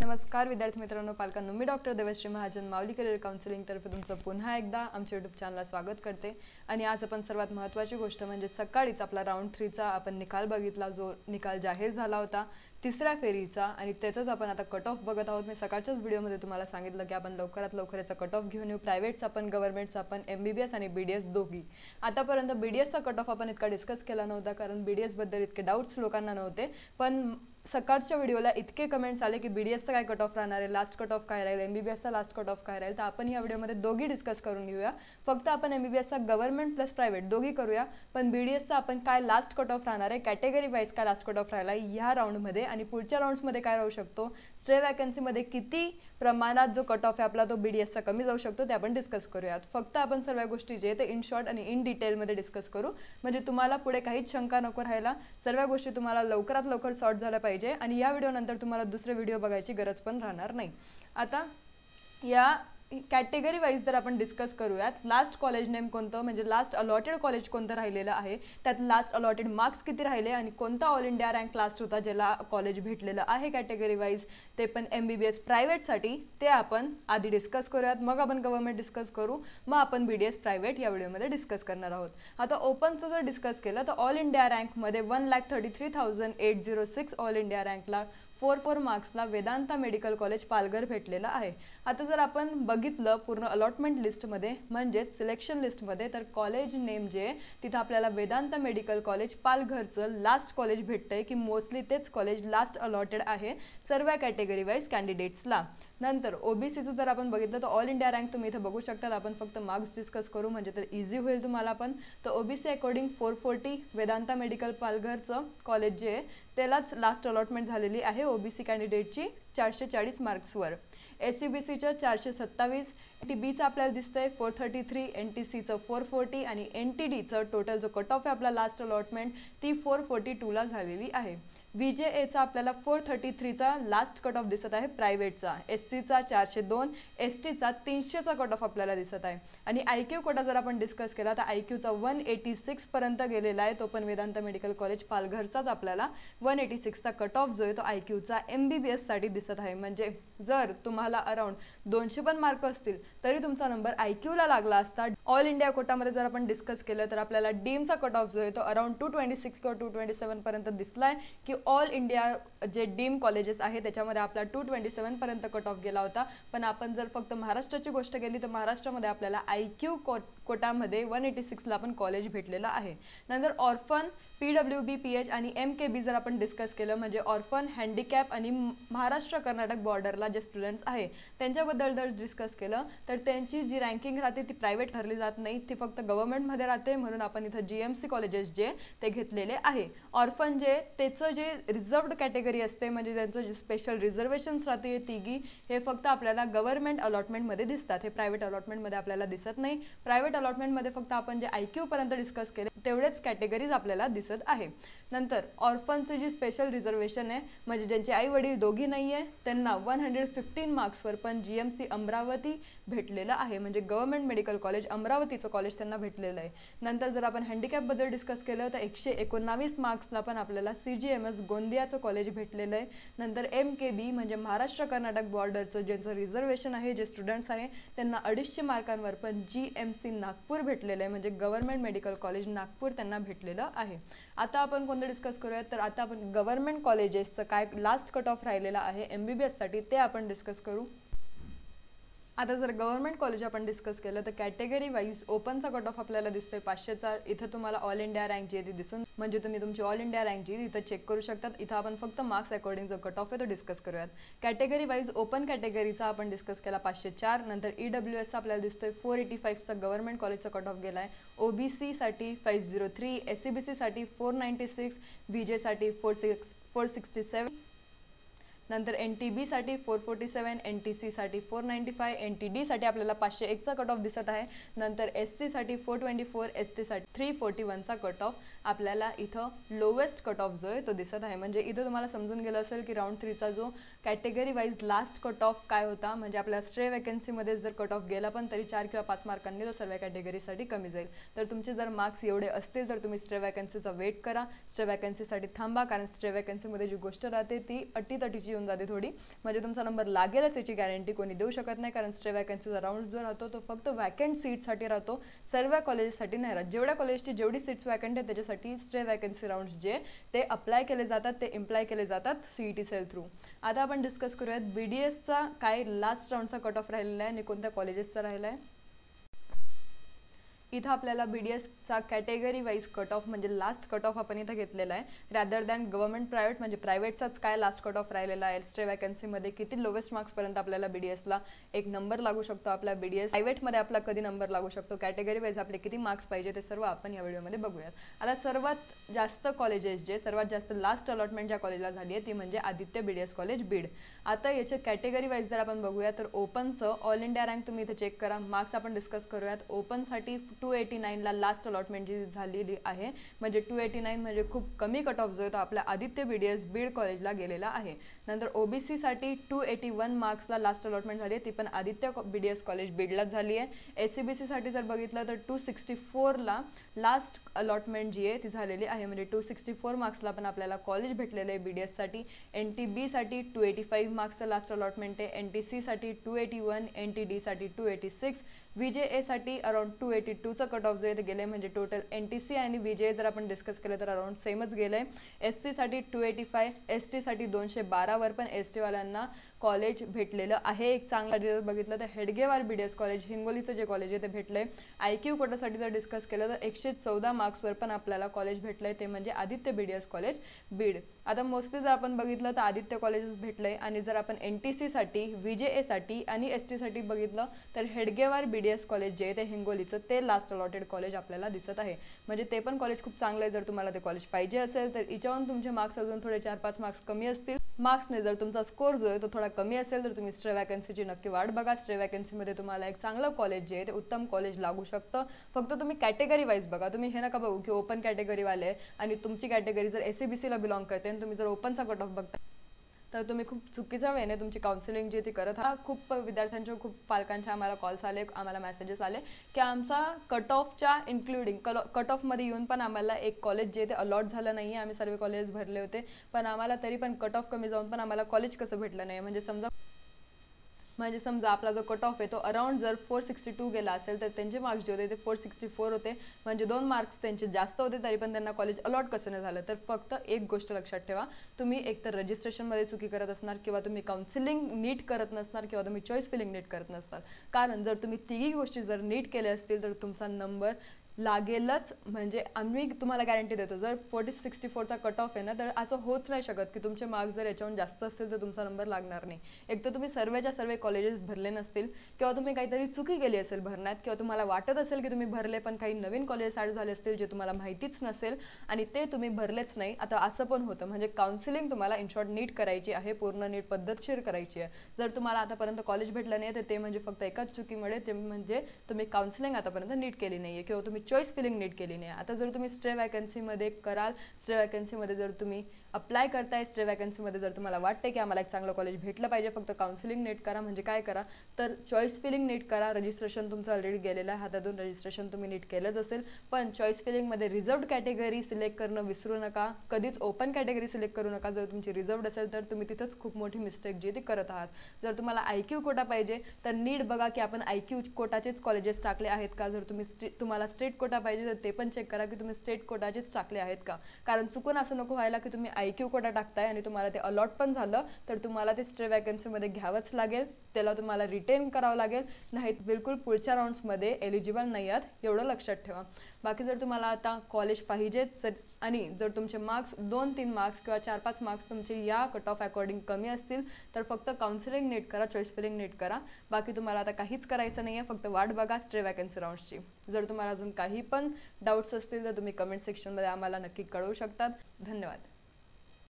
नमस्कार विद्यार्थी मित्रांनो, पालकांनो, मी डॉक्टर देवश्री महाजन माऊली करिअर काउन्सिलिंग तर्फे तुमचं पुन्हा एकदा आमच्या यूट्यूब चॅनलला स्वागत करते। आणि आज आपण सर्वात महत्त्वाची गोष्ट म्हणजे सकाळीच आपला राऊंड 3 चा आपण निकाल बघितला, जो निकाल जाहीर झाला होता तिसऱ्या फेरीचा, आणि त्याचाच आपण आता कट ऑफ बघत आहोत। मी सकाळच्याच व्हिडिओमध्ये तुम्हाला सांगितलं की आपण लवकरात लवकर याचा कट ऑफ घेऊन येऊ, प्रायव्हेटचा पण गव्हर्नमेंटचा पण, MBBS आणि BDS दोघी। आतापर्यंत BDSचा कट ऑफ आपण इतका डिस्कस केला नव्हता, कारण BDS बद्दल इतके डाऊट्स लोकांना नव्हते, पण सकाळच्या व्हिडिओला इतके कमेंट्स आले की BDSचा काय कट ऑफ राहणार आहे, लास्ट कट ऑफ काय राहील, MBBSचा लास्ट कट ऑफ काय राहील, तर आपण या व्हिडिओमध्ये दोघी डिस्कस करून घेऊया। फक्त आपण MBBSचा गव्हर्नमेंट प्लस प्रायव्हेट दोघी करूया, पण BDSचा आपण काय लास्ट कट ऑफ राहणार आहे, कॅटेगरी वाईज काय लास्ट कट ऑफ राहिला ह्या राऊंडमध्ये, आणि पुढच्या राऊंड्समध्ये काय राहू शकतो, स्ट्रे वॅकन्सीमध्ये किती प्रमाणात जो कट ऑफ आहे आपला तो BDSचा कमी जाऊ शकतो, ते आपण डिस्कस करूयात। फक्त आपण सर्व गोष्टी जे ते इन शॉर्ट आणि इन डिटेलमध्ये डिस्कस करू, म्हणजे तुम्हाला पुढे काहीच शंका नको राहायला, सर्व गोष्टी तुम्हाला लवकरात लवकर सॉर्ट झाल्या पाहिजे, आणि या व्हिडिओ नंतर तुम्हाला दुसरे व्हिडिओ बघायची गरज पण राहणार नाही। आता या कॅटेगरी वाईज जर आपण डिस्कस करूयात, लास्ट कॉलेज नेम कोणतं, म्हणजे लास्ट अलॉटेड कॉलेज कोणतं राहिलेलं आहे, त्यात लास्ट अलॉटेड मार्क्स किती राहिले, आणि कोणता ऑल इंडिया रँक लास्ट होता ज्याला कॉलेज भेटलेलं आहे कॅटेगरी वाईज, ते पण MBBS प्रायव्हेटसाठी, ते आपण आधी डिस्कस करूयात, मग आपण गव्हर्नमेंट डिस्कस करू, मग आपण BDS प्रायव्हेट या व्हिडिओमध्ये डिस्कस करणार आहोत। आता ओपनचं जर डिस्कस केलं तर ऑल इंडिया रँकमध्ये 1,33,806 ऑल इंडिया रँकला 4 मार्क्सला वेदांता मेडिकल कॉलेज पालघर भेटलेलं आहे। आता जर आपण बघितलं पूर्ण अलॉटमेंट लिस्टमध्ये, म्हणजे सिलेक्शन लिस्टमध्ये, तर कॉलेज नेम जे तिथं आपल्याला वेदांता मेडिकल कॉलेज पालघरचं लास्ट कॉलेज भेटतंय, की मोस्टली तेच कॉलेज लास्ट अलॉटेड आहे सर्व कॅटेगरी वाईज कॅन्डिडेट्सला। नंतर OBCचं जर आपण बघितलं तर ऑल इंडिया रँक तुम्ही इथं बघू शकता, आपण फक्त मार्क्स डिस्कस करू म्हणजे तर इझी होईल तुम्हाला पण। तर OBC अकॉर्डिंग 440 वेदांता मेडिकल पालघरचं कॉलेज जे आहे त्यालाच लास्ट अलॉटमेंट झालेली आहे OBC कॅन्डिडेटची 440 मार्क्सवर। SCBCचं 427, NTBचं आपल्याला दिसतंय 433, NTCचं 440, आणि NTDचं टोटल जो कट ऑफ आहे आपला लास्ट अलॉटमेंट ती 442ला झालेली आहे। VJAचा आपल्याला 433चा लास्ट कट ऑफ दिसत आहे प्रायव्हेटचा, SCचा 402, STचा 300चा कट ऑफ आपल्याला दिसत आहे, आणि IQ कोटा जर आपण डिस्कस केला तर IQचा 186 पर्यंत गेलेला आहे, तो पण वेदांता मेडिकल कॉलेज पालघरचाच आपल्याला 186चा कट ऑफ जो आहे तो IQचा MBBS साठी दिसत आहे। म्हणजे जर तुम्हाला अराउंड 200 पण मार्क असतील तरी तुमचा नंबर IQला लागला असता। ऑल इंडिया कोटामध्ये जर आपण डिस्कस केलं तर आपल्याला डीमचा कट ऑफ जो आहे तो अराउंड 226 किंवा 227 पर्यंत दिसलाय, की ऑल इंडिया जे डीम कॉलेजेस आहे त्याच्यामध्ये आपला 227 पर्यंत कट ऑफ गेला होता। पण आपण जर फक्त महाराष्ट्राची गोष्ट केली तर महाराष्ट्रामध्ये आपल्याला IQ कोटामध्ये 186ला पण कॉलेज भेटलेलं आहे। नंतर ऑर्फन, PWB, PH आणि MKB जर आपण डिस्कस केलं, म्हणजे ऑर्फन, हँडिकॅप आणि महाराष्ट्र कर्नाटक बॉर्डरला जे स्टुडंट्स आहे त्यांच्याबद्दल जर डिस्कस केलं तर त्यांची जी रँकिंग राहते ती प्रायव्हेट ठरली जात नाही, ती फक्त गव्हर्नमेंटमध्ये राहते, म्हणून आपण इथं GMC कॉलेजेस जे ते घेतलेले आहे। ऑर्फन जे त्याचं जे रिझर्व्ड कॅटेगरी असते, म्हणजे त्यांचं जे स्पेशल रिझर्वेशन्स राहते तिघी, हे फक्त आपल्याला गव्हर्नमेंट अलॉटमेंटमध्ये दिसतात, हे प्रायव्हेट अलॉटमेंटमध्ये आपल्याला दिसत नाही। प्रायव्हेट अलॉटमेंटमध्ये फक्त आपण जे IQ पर्यंत डिस्कस केले तेवढेच कॅटेगरीज आपल्याला दिसत आहे। नंतर ऑर्फनची जी स्पेशल रिझर्वेशन आहे, म्हणजे ज्यांचे आई वडील दोघी नाही आहे त्यांना 115 मार्क्सवर पण GMC अमरावती भेटलेलं आहे, म्हणजे गव्हर्नमेंट मेडिकल कॉलेज अमरावतीचं कॉलेज त्यांना भेटलेलं आहे। नंतर जर आपण हँडिकॅपबद्दल डिस्कस केलं तर 119 मार्क्सला पण आपल्याला CGMS गोंदियाचं कॉलेज भेटलेलं आहे। नंतर MKB म्हणजे महाराष्ट्र कर्नाटक बॉर्डरचं ज्यांचं रिझर्वेशन आहे, जे स्टुडंट्स आहे त्यांना 250 मार्कांवर पण GMC नागपूर भेटलेलं आहे, म्हणजे गव्हर्नमेंट मेडिकल कॉलेज नागपूर त्यांना भेटलेलं आहे। आता आपण कोणतं डिस्कस करूयात, तर आता आपण गव्हर्नमेंट कॉलेजेसचं काय लास्ट कट ऑफ राहिलेला आहे MBBS साठी ते आपण डिस्कस करू। आता जर गव्हर्नमेंट कॉलेज आपण डिस्कस केलं तर कॅटेगरी वाईज ओपनचा कट ऑफ आपल्याला दिसतोय 500चा। इथं तुम्हाला ऑल इंडिया रँक जी आहे ती दिसून, म्हणजे तुम्ही तुमची ऑल इंडिया रँक जी इथं चेक करू शकतात। इथं आपण फक्त मार्क्स अकॉर्डिंग जो कट ऑफ आहे तो डिस्कस करूयात। कॅटेगरी वाईज ओपन कॅटेगरीचा आपण डिस्कस केला 504, नंतर EWS आपल्याला दिसतोय 485चा गव्हर्नमेंट कॉलेजचा कट ऑफ गेला आहे। OBC साठी 503, SCBC साठी 496, VJ साठी 467, नंतर NTB साठी 447, NTC साठी 495, NTD साठी आपल्याला 501चा कट ऑफ दिसत आहे। नंतर SC साठी 424, ST साठी 341चा कट ऑफ आपल्याला इथं लोवेस्ट कट ऑफ जो आहे तो दिसत आहे। म्हणजे इथं तुम्हाला समजून गेलं असेल की राऊंड 3चा जो category wise last cut off काय होता, म्हणजे आपल्या स्ट्रे वॅकन्सीमध्ये जर कट ऑफ गेला पण तरी 4 किंवा 5 मार्कांनी तो सर्व कॅटेगरीसाठी कमी जाईल। तर तुमचे जर मार्क्स एवढे असतील तर तुम्ही स्ट्रे वॅकन्सीचा वेट करा, स्ट्रे वॅकन्सीसाठी थांबा, कारण स्ट्रे वॅकन्सीमध्ये जी गोष्ट राहते ती अटीतटीची येऊन जाते थोडी, म्हणजे तुमचा नंबर लागेलच याची गॅरंटी कोणी देऊ शकत नाही, कारण स्टे वॅकन्सीचा राऊंड जो राहतो तो फक्त वॅकंट सीटसाठी राहतो, सर्व कॉलेजेससाठी नाही राहत. जेवढ्या कॉलेजची जेवढी सीट्स वॅकंट आहे त्याच्यासाठी स्टे वॅकन्सी राऊंड जे ते अप्लाय केले जातात, ते इम्प्लाय केले जातात CET सेल थ्रू. आता आपण डिस्कस करूयात BDSचा काय लास्ट राऊंडचा कट ऑफ राहिलेला आहे आणि कोणत्या कॉलेजेसचा राहिला आहे. इथं आपल्याला BDSचा कॅटेगरी वाईज कट ऑफ म्हणजे लास्ट कट ऑफ आपण इथं घेतलेला आहे, रॅदर दॅन गव्हर्नमेंट प्रायव्हेट म्हणजे प्रायव्हेटचाच काय लास्ट कट ऑफ राहिलेला आहे, स्टे वॅकन्सीमध्ये किती लोवेस्ट मार्क्सपर्यंत आपल्याला BDSला एक नंबर लागू शकतो, आपला BDS प्रायव्हेटमध्ये आपला कधी नंबर लागू शकतो, कॅटेगरी वाईज आपले किती मार्क्स पाहिजे ते सर्व आपण या व्हिडिओमध्ये बघूयात. आता सर्वात जास्त कॉलेजेस जे सर्वात जास्त लास्ट अलॉटमेंट ज्या कॉलेजला झाली आहे ती म्हणजे आदित्य BDS कॉलेज बीड. आता याचे कॅटेगरी वाईज जर आपण बघूया तर ओपनचं ऑल इंडिया रँक तुम्ही इथे चेक करा, मार्क्स आपण डिस्कस करूयात. ओपनसाठी 289ला लास्ट अलॉटमेंट जी झालेली आहे, म्हणजे 289 म्हणजे खूप कमी कट ऑफ जो आहे तो आपल्या आदित्य BDS बीड कॉलेजला गेलेला आहे. नंतर OBCसाठी 281 मार्क्सला लास्ट अलॉटमेंट झाली आहे, ती पण आदित्य BDS कॉलेज बीडलाच झाली आहे. SCBCसाठी जर बघितलं तर 264ला लास्ट अलॉटमेंट जी आहे ती झालेली आहे, म्हणजे 264 मार्क्सला पण आपल्याला कॉलेज भेटलेलं आहे BDSसाठी. NTBसाठी 285 मार्क्सचं लास्ट अलॉटमेंट आहे, NTCसाठी 281, NTDसाठी 286, VJAसाठी अराउंड 282चं कट ऑफ जो आहे ते गेले, म्हणजे टोटल NTC आणि VJA जर आपण डिस्कस केलं तर अराउंड सेमच गेलंय. SCसाठी 285, STसाठी 212 वर पण ST वाल्यांना कॉलेज भेटलेलं आहे. एक चांगला रिझल्ट बघितलं तर हेडगेवार BDS कॉलेज हिंगोलीचं जे कॉलेज आहे ते भेटलंय. IQ कोटासाठी जर डिस्कस केलं तर 114 मार्क्सवर पण आपल्याला कॉलेज भेटलंय, ते म्हणजे आदित्य BDS कॉलेज बीड. आता मोस्टली जर आपण बघितलं तर आदित्य कॉलेजेस भेटलंय, आणि जर आपण NTCसाठी VJAसाठी आणि STसाठी बघितलं तर हेडगेवार BDS कॉलेज जे आहे ते हिंगोलीचं ते लास्ट अलॉटेड कॉलेज आपल्याला दिसत आहे, म्हणजे ते पण कॉलेज खूप चांगलं आहे. जर तुम्हाला ते कॉलेज पाहिजे असेल तर याच्यावरून तुमचे मार्क्स अजून थोडे 4-5 मार्क्स कमी असतील, मार्क्सने जर तुमचा स्कोर जो आहे तो थोडा कमी असेल तर तुम्ही स्टे वॅकन्सीची नक्की वाट बघा. स्टे वॅकन्सीमध्ये तुम्हाला एक चांगलं कॉलेज जे आहे ते उत्तम कॉलेज लागू शकतं. फक्त तुम्ही कॅटेगरी वाईज बघा, तुम्ही हे नका बघू की ओपन कॅटेगरीवाले आणि तुमची कॅटेगरी जर SCBCला बिलॉंग करते आणि तुम्ही जर ओपनचा कट ऑफ बघता तर तुम्ही खूप चुकीच्या वेळेने तुमची काउन्सिलिंग जी ती करत आहात. खूप विद्यार्थ्यांचे खूप पालकांचे आम्हाला कॉल्स आले, आम्हाला मेसेजेस आले की आमचा कट ऑफच्या इन्क्लुडिंग कट ऑफमध्ये येऊन पण आम्हाला एक कॉलेज जे ते अलॉट झालं नाही आहे. आम्ही सर्व कॉलेज भरले होते पण आम्हाला तरी पण कट ऑफ कमी जाऊन पण आम्हाला कॉलेज कसं भेटलं नाही. म्हणजे समजा आपला जो कट ऑफ आहे तो अराउंड जर 462 गेला असेल तर त्यांचे मार्क्स जे होते ते 464 होते, म्हणजे 2 मार्क्स त्यांचे जास्त होते, तरी पण त्यांना कॉलेज अलॉट कसं नाही झालं. तर फक्त एक गोष्ट लक्षात ठेवा, तुम्ही एकतर रजिस्ट्रेशनमध्ये चुकी करत असणार, किंवा तुम्ही काउन्सिलिंग नीट करत नसणार, किंवा तुम्ही चॉईस फिलिंग नीट करत नसणार. कारण जर तुम्ही तिघी गोष्टी जर नीट केल्या असतील तर तुमचा नंबर लागेलच, म्हणजे आम्ही तुम्हाला गॅरंटी देतो. जर 464चा कट ऑफ आहे ना तर असं होच नाही शकत की तुमचे मार्क्स जर याच्याहून जास्त असतील तर तुमचा नंबर लागणार नाही. एक तर तुम्ही सर्वच्या सर्व कॉलेजेस भरले नसतील, किंवा तुम्ही काहीतरी चुकी केली असेल भरण्यात, किंवा तुम्हाला वाटत असेल की तुम्ही भरले पण काही नवीन कॉलेज ॲड झाले असतील जे तुम्हाला माहितीच नसेल आणि ते तुम्ही भरलेच नाही. आता असं पण होतं, म्हणजे काउन्सिलिंग तुम्हाला इन शॉर्ट नीट करायची आहे, पूर्ण नीट पद्धतशीर करायची आहे. जर तुम्हाला आतापर्यंत कॉलेज भेटलं नाही तर ते म्हणजे फक्त एकाच चुकीमुळे, ते म्हणजे तुम्ही काउन्सिलिंग आतापर्यंत नीट केली नाही आहे, किंवा तुम्ही चॉईस फिलिंग नीट केली नाही. आता जर तुम्ही स्टे वॅकन्सीमध्ये कराल, स्टे वॅकन्सीमध्ये जर तुम्ही अप्लाय करताय, स्टे वॅकन्सीमध्ये जर तुम्हाला वाटते की आम्हाला एक चांगलं कॉलेज भेटलं पाहिजे, फक्त काउन्सिलिंग नीट करा. म्हणजे काय करा तर चॉईस फिलिंग नीट करा. रजिस्ट्रेशन तुमचं ऑलरेडी गेलेलं आहे हातातून, रजिस्ट्रेशन तुम्ही नीट केलंच असेल, पण चॉईस फिलिंगमध्ये रिझर्व्ड कॅटेगरी सिलेक्ट करणं विसरू नका. कधीच ओपन कॅटेगरी सिलेक्ट करू नका. जर तुमची रिझर्व्ड असेल तर तुम्ही तिथंच खूप मोठी मिस्टेक जी ती करत आहात. जर तुम्हाला IQ कोटा पाहिजे तर नीट बघा की आपण IQ कोटाचेच कॉलेजेस टाकले आहेत का. जर तुम्हाला स्टेट कोटा पाहिजे तर ते पण चेक करा की तुम्ही स्टेट कोटाचेच टाकले आहेत का. कारण चुकून असं नको व्हायला की तुम्ही IQ कोटा टाकताय आणि तुम्हाला ते अलॉट पण झालं तर तुम्हाला ते स्टे वॅकन्सीमध्ये घ्यावंच लागेल, त्याला तुम्हाला रिटेन करावं लागेल, नाही बिलकुल पुढच्या राऊंड्समध्ये एलिजिबल नाही आहात, एवढं लक्षात ठेवा. बाकी जर तुम्हाला आता कॉलेज पाहिजेच आणि जर तुमचे मार्क्स 2-3 मार्क्स किंवा 4-5 मार्क्स तुमचे या कट ऑफ अकॉर्डिंग कमी असतील तर फक्त काउन्सिलिंग नीट करा, चॉईस फिलिंग नीट करा. बाकी तुम्हाला आता काहीच करायचं नाही आहे, फक्त वाट बघा स्टे वॅकन्सी राऊंड्सची. जर तुम्हाला अजून काही पण डाऊट्स असतील तर तुम्ही कमेंट सेक्शनमध्ये आम्हाला नक्की कळवू शकतात. धन्यवाद.